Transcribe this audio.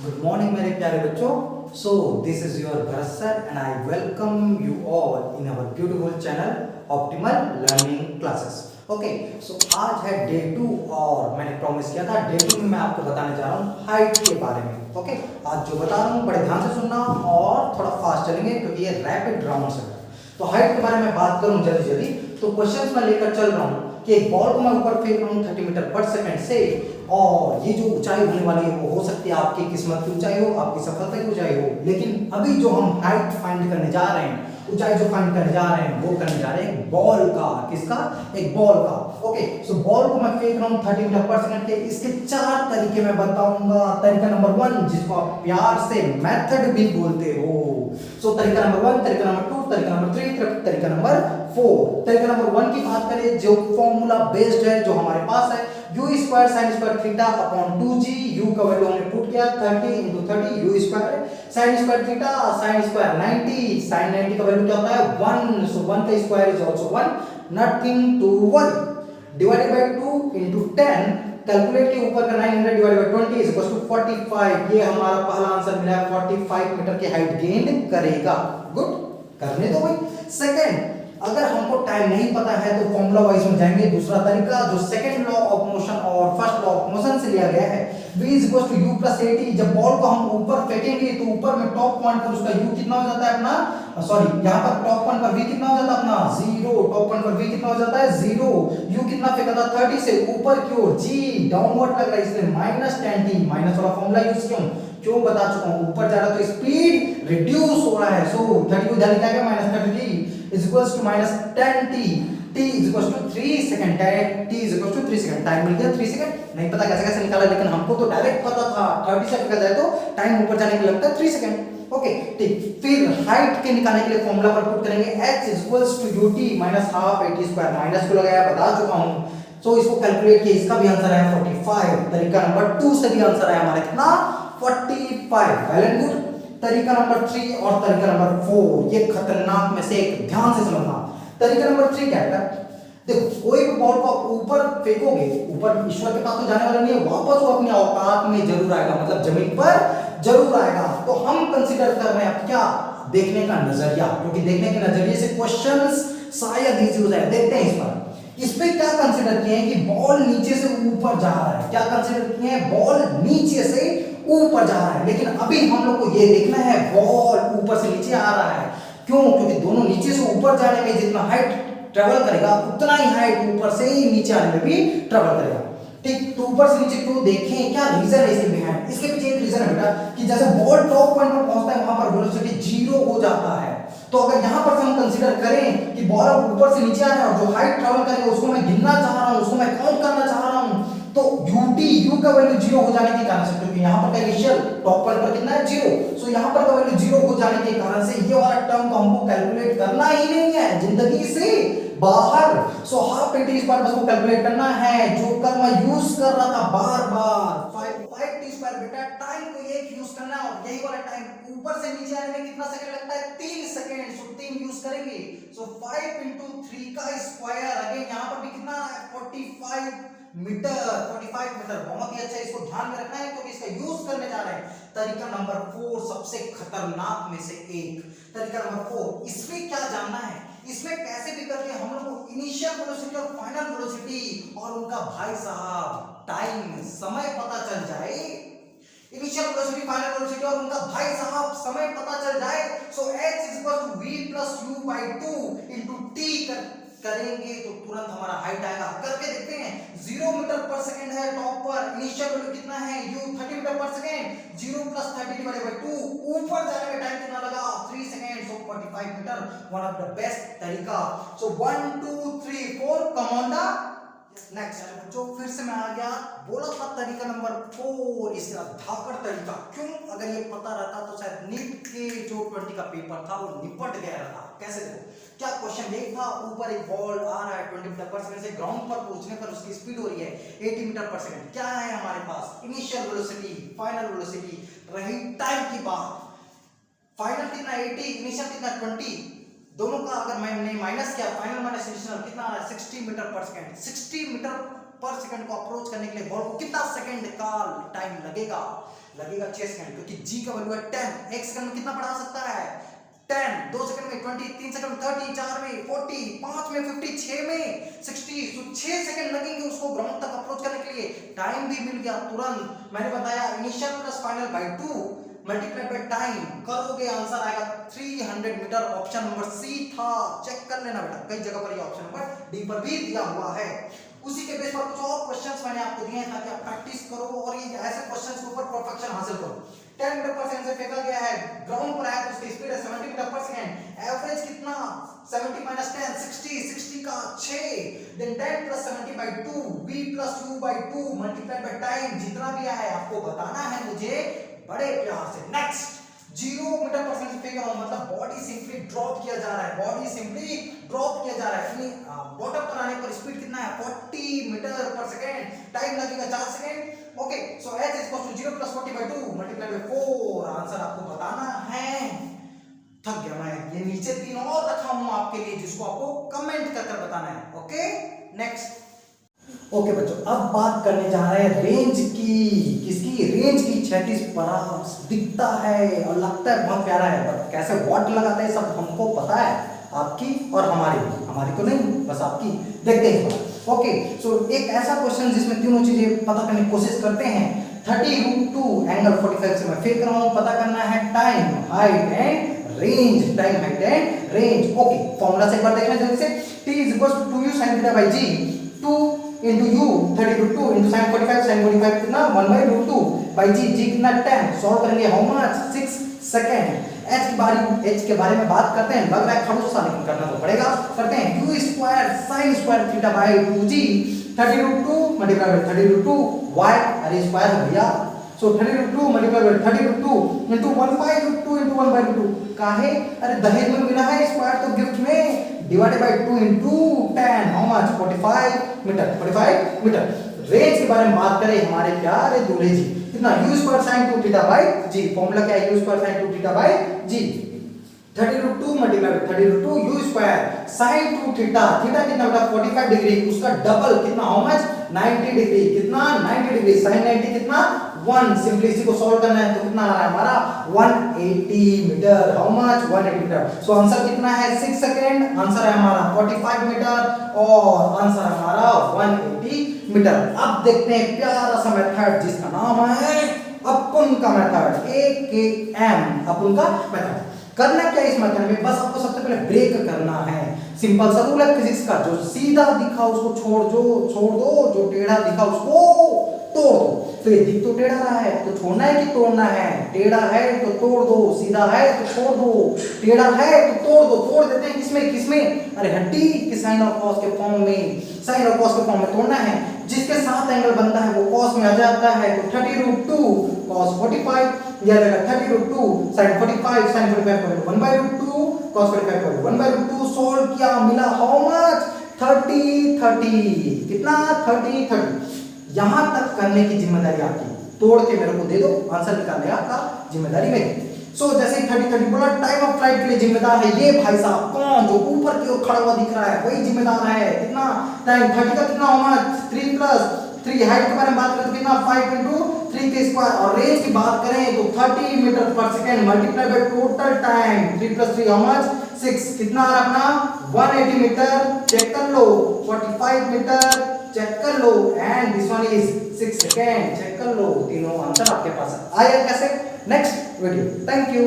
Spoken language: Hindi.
Good morning, मेरे प्यारे बच्चों. So this is your Bharat sir and I welcome you all in our beautiful channel Optimal Learning Classes. Okay, so आज है डे 2 और मैंने प्रॉमिस किया था डे 2 में मैं आपको बताने जा रहा हूँ हाइट के बारे में. ओके, आज जो बता रहा हूँ बड़े ध्यान से सुनना और थोड़ा फास्ट चलेंगे क्योंकि ये रैपिड राउंड्स है. तो हाइट के बारे में बात करूँ जल्दी जल्दी तो क्वेश्चंस में लेकर चल रहा हूँ कि एक बॉल को मैं ऊपर फेंक रहा हूँ 30 मीटर पर सेकंड से और ये जो ऊंचाई होने वाली है वो हो सकती है आपकी किस्मत की ऊंचाई हो, आपकी सफलता की ऊंचाई हो. लेकिन अभी जो हम हाइट फाइंड करने जा रहे हैं, ऊंचाई जो फाइंड करने जा रहे हैं वो करने जा रहे हैं बॉल का. किसका? एक बॉल का. ओके, सो बॉल को मैं फेंक रहा हूँ 30 मीटर पर सेकंड के. इसके 4 तरीके मैं बताऊंगा. तरीका नंबर 1 जिसको आप प्यार से मेथड भी बोलते हो. सो तरीका नंबर 1, तरीका नंबर 2, तरीका नंबर 3, तरीका नंबर 4. तरीका नंबर 1 की बात करें जो फॉर्मूला बेस्ड है जो हमारे पास है u square sin square theta upon 2g. u का वैल्यू हमने पुट किया 30 into 30 u square sin square theta sin square 90 sin 90 का वैल्यू क्या होता है 1. सो 1 का square is also 1, nothing to worry. Divided by 2 into 10. Calculate के ऊपर का 900 divided by 20 is equal to 45. ये हमारा पहला आंसर मिला है. 45 मीटर की हाइट गेन करेगा. गुड, करने दो भाई. सेकंड, अगर हमको टाइम नहीं पता है तो फॉर्मूला वाइज में जाएंगे. दूसरा तरीका जो सेकंड लॉ ऑफ मोशन और फर्स्ट लॉ ऑफ मोशन से लिया गया है v = u + at. जब बॉल को हम ऊपर फेंकेंगे तो ऊपर में टॉप पॉइंट पर उसका u कितना हो जाता है अपना, सॉरी यहां पर टॉप पॉइंट पर v कितना हो जाता है अपना 0. टॉप पॉइंट पर v कितना हो जाता है 0. u कितना फेंका था 30 से ऊपर की ओर, g डाउनवर्ड लग रहा है इसलिए -10t. माइनस वाला फॉर्मूला यूज क्यों बता चुका हूं. ऊपर जा रहा तो स्पीड रिड्यूस हो रहा है. सो 30 को इधर निकालेंगे -30t is equals to -10t. t is equals to 3 second. t is equals to 3 second. Time मिल गया 3 सेकंड. नहीं पता कैसे कैसे निकाला लेकिन हमको तो डायरेक्ट पता था 30 से फेंका जाए तो टाइम ऊपर जाने के लिए लगता है 3 सेकंड. ओके ठीक. फिर हाइट के निकालने के लिए फॉर्मूला पर पुट करेंगे h is equals to ut - half at square. Minus को लगाया बता चुका हूं. सो इसको कैलकुलेट किया. इसका भी आंसर है 45. तरीका नंबर 2 से भी आंसर है हमारा कितना 45. Well and good. तरीका नंबर 3 और तरीका नंबर 4 ये खतरनाक में से एक. ध्यान से समझना. तरीका नंबर 3 क्या है? देखो, कोई भी बॉल को आप ऊपर फेंकोगे, ऊपर ईश्वर के पास तो जाने वाला नहीं है, वापस वो अपनी औकात में जरूर आएगा, मतलब जमीन पर जरूर आएगा. तो हम कंसीडर कर रहे हैं क्या? देखने का नजरिया, क्योंकि देखने के नजरिए से क्वेश्चंस शायद इजी हो जाए. देखते हैं इस पर. इस पे क्या कंसीडर किए हैं कि बॉल नीचे से ऊपर जा रहा है. क्या कंसीडर किए हैं? बॉल नीचे से ऊपर जा रहा है. लेकिन अभी हम लोग को ये देखना है बॉल ऊपर से नीचे आ रहा है. क्यों? क्योंकि दोनों नीचे से ऊपर जाने में जितना हाइट ट्रेवल करेगा उतना ही हाइट ऊपर से ही नीचे आने में भी ट्रेवल करेगा. ठीक, तो ऊपर से नीचे क्यों देखें, क्या रीजन है इसके बिहाइंड? इसके पीछे एक रीजन है बेटा कि जैसे बॉल टॉप पॉइंट पर पहुंचता है वहां पर वेलोसिटी 0 हो जाता है. तो अगर यहां पर हम कंसीडर करें कि बॉल ऊपर से नीचे आ रहा है और जो हाइट ट्रेवल करेगा उसको मैं गिनना चाह रहा हूं, उसको मैं काउंट करना चाह रहा हूं, तो u का वैल्यू 0 हो जाने के कारण से, क्योंकि यहां पर का इनिशियल टॉप पॉइंट पर कितना है 0, सो यहां पर का वैल्यू 0 हो जाने के कारण से ये वाला टर्म को हमको कैलकुलेट करना ही नहीं है जिंदगी से बाहर. सो हाफ टी स्क्वायर बस को कैलकुलेट करना है जो कल मैं यूज कर रहा था बार बार. 5 टी स्क्वायर बेटा टाइम को एक यूज करना है और यही वाला टाइम ऊपर से नीचे आने में कितना सेकंड लगता है 3 सेकंड. सो 3 यूज करेंगे. सो 5 into 3 का स्क्वायर. अगेन यहां पर भी कितना है 45 मीटर. 45 मीटर बहुत ही अच्छा. इसको ध्यान में रखना है क्योंकि इसका यूज करने जा रहे हैं. तरीका नंबर 4 सबसे खतरनाक में से एक. तरीका नंबर 4, इसमें क्या जानना है? इसमें कैसे भी करके हम लोग को इनिशियल वेलोसिटी और फाइनल वेलोसिटी और उनका भाई साहब टाइम समय पता चल जाए. इनिशियल वेलोसिटी, फाइनल वेलोसिटी और उनका भाई साहब समय पता चल जाए. सो h = v + u/2 into t करेंगे तो तुरंत हमारा हाइट आएगा. करके देखते हैं. 0 मीटर पर सेकंड है टॉप पर. इनिशियल वैल्यू कितना है u 30 मीटर पर सेकंड. 0 + 30 divided by 2. ऊपर जाने में टाइम कितना लगा 3 second. So 45 metre. One of the best तरीका. So 1 2 3 4 come on the next. बच्चों फिर से मैं आ गया. बोला था तरीका नंबर 4 इसका धाकड़ तरीका. क्यों? अगर ये पता रहता तो शायद नीट के जो 20 का पेपर था वो निपट गया रहता. कैसे? देखो क्या क्वेश्चन एक था. ऊपर एक बॉल आ रहा है 20 मीटर पर सेकंड से. ग्राउंड पर पहुंचने पर उसकी स्पीड हो रही है 80 मीटर पर सेकंड. क्या है हमारे पास? Initial velocity, final velocity. रही टाइम की बात, फाइनल कितना 80, इनिशियल कितना 20. दोनों का अगर मैंने माइनस किया फाइनल माइनस इनिशियल कितना आ रहा है 60 मीटर पर सेकंड. 60 मीटर पर सेकंड को अप्रोच करने के लिए बॉल को कितना सेकंड का टाइम लगेगा? लगेगा 6 सेकंड, क्योंकि जी का वैल्यू है 10। 1 सेकंड में कितना बढ़ा सकता है 10, 2 सेकंड में 20, 3 सेकंड में 30, 4 में 40, 5 में 50, 6 में 60। तो 6 सेकंड लगेंगे उसको ग्राउंड तक अप्रोच करने के लिए। टाइम भी मिल गया तुरंत। मैंने बताया initial plus final by 2 multiply by time करोगे, आंसर आएगा 300 मीटर। ऑप्शन नंबर सी था, चेक कर लेना बेटा, कई जगह पर ये ऑप्शन नंबर डी पर भी दिया हुआ है। उसी के बेस पर कुछ और क्वेश्चंस मैंने आपको दिए हैं ताकि आप प्रैक्टिस करो और ये ऐसे क्वेश्चंस के ऊपर परफेक्शन हासिल करो। 10 मीटर पर सेकंड से फेंका गया है, ग्राउंड पर आया तो उसकी स्पीड है 70 मीटर पर सेकंड। एवरेज कितना 70 माइनस 10 60, 60 का 6, then 10 plus 70 by 2 b plus u by 2 multiply by time. जितना भी है आपको बताना है मुझे बड़े प्यार से। नेक्स्ट 0 मीटर पर सेकंड से फेंक रहा हूं, मतलब बॉडी सिंपली ड्रॉप किया जा रहा है, बॉडी सिंपली ड्रॉप किया जा रहा है। बॉटम पर आने पर स्पीड कितना है 40 मीटर पर सेकंड, टाइम लगेगा 4 second. Okay, so h is equal to 0 plus 40 by 2 multiply by 4। Answer आपको बताना है। थक गया मैं, ये नीचे 3 और रखा हूं आपके लिए जिसको आपको कमेंट कर बताना है। Okay, next. ओके बच्चों, अब बात करने जा रहे हैं रेंज की। किसकी? रेंज की। क्षैतिज परास दिखता है और लगता है बहुत प्यारा है, बट कैसे वॉट लगाते हैं सब हमको पता है, आपकी और हमारी भी। हमारी तो नहीं, बस आपकी। देखते हैं। ओके, सो एक ऐसा क्वेश्चन जिसमें तीनों चीजें पता करने की कोशिश करते हैं। 30√2 एंगल 45 से मैं फेंक रहा हूं, पता करना है time, height and range. Time, height and range. Okay, formula से एक बार देखना जल्दी से। t is equal to 2u sin theta by g, 2 into u 30√2 into sin 45, sin 45 कितना 1/√2 by g, g कितना 10। सॉल्व करेंगे हाउ मच 6 सेकंड। h के बारे में बात करते हैं, लग रहा है खड़ूस सा लेकिन करना तो पड़ेगा। करते हैं u square sin square theta by 2g 30√2 multiply by 30√2 y, अरे स्क्वायर है भैया। सो 30√2 मल्टीप्लाई बाय 30√2 into 1/√2 into 1/√2 काहे? अरे दहेज में मिला है, स्क्वायर तो गिफ्ट में, divided by 2 into 10 how much 45 metre. 45 metre. Range के बारे में बात करें हमारे प्यारे दूल्हे जी, कितना u square sin 2 theta by g। Formula क्या है u square sin 2 theta by g। 30√2 multiply by 30√2 u square sin 2 theta, theta कितना बेटा 45 डिग्री, उसका डबल कितना हाउ मच 90 डिग्री। कितना 90 डिग्री, sin 90 कितना 1। सिंपली इसी को सॉल्व करना है तो कितना आ रहा है हमारा 180 metre. How much 180 metre. So answer कितना है 6 सेकंड। आंसर है हमारा 45 मीटर और आंसर हमारा 180 मीटर। अब देखते हैं प्यारा सा मेथड जिसका नाम है अपुन का मेथड, AKM, अपुन का मेथड। करना क्या इस मेथड में, बस आपको सबसे पहले ब्रेक करना है। सिंपल सा रूल है फिजिक्स का, जो सीधा दिखा उसको छोड़ दो, जो टेढ़ा दिखा उसको तोड़ दो। तो ये दिख तो टेढ़ा रहा है तो छोड़ना है कि तोड़ना है? टेढ़ा है तो तोड़ दो, सीधा है तो छोड़ दो, टेढ़ा है तो तोड़ दो। तोड़ देते हैं किसमें? अरे हड्डी के साइन और कॉस के फॉर्म में, साइन और कॉस के फॉर्म में तोड़ना है। जिसके साथ एंगल बनता है वो कॉस में आ जाता है, तो 30√2 cos 45 या 30√2 sin 45, sin 45 1/√2 cos 45 1/√2। सॉल्व किया, मिला हाउ मच 30 कितना 30। यहां तक करने की जिम्मेदारी आपकी, तोड़ के मेरे को दे दो, आंसर निकालने आपका जिम्मेदारी मेरी। सो जैसे ही 30 बोला, टाइम ऑफ फ्लाइट के लिए जिम्मेदार है ये भाई साहब। कौन? जो ऊपर की ओर खड़ा हुआ दिख रहा है वही जिम्मेदार है। कितना टाइम 30 का कितना होगा 3 प्लस 3। हाइट के बारे में बात करें तो कितना 5 into 3 के स्क्वायर। और रेंज की बात करें तो 30 मीटर पर second multiply by total time 3 plus 3 how much 6। कितना आ रहा अपना 180 मीटर। चेक कर लो 45 मीटर, चेक कर लो, and this one is 6 second. Check कर लो, तीनों आंसर आपके पास आया कैसे। Next video, thank you.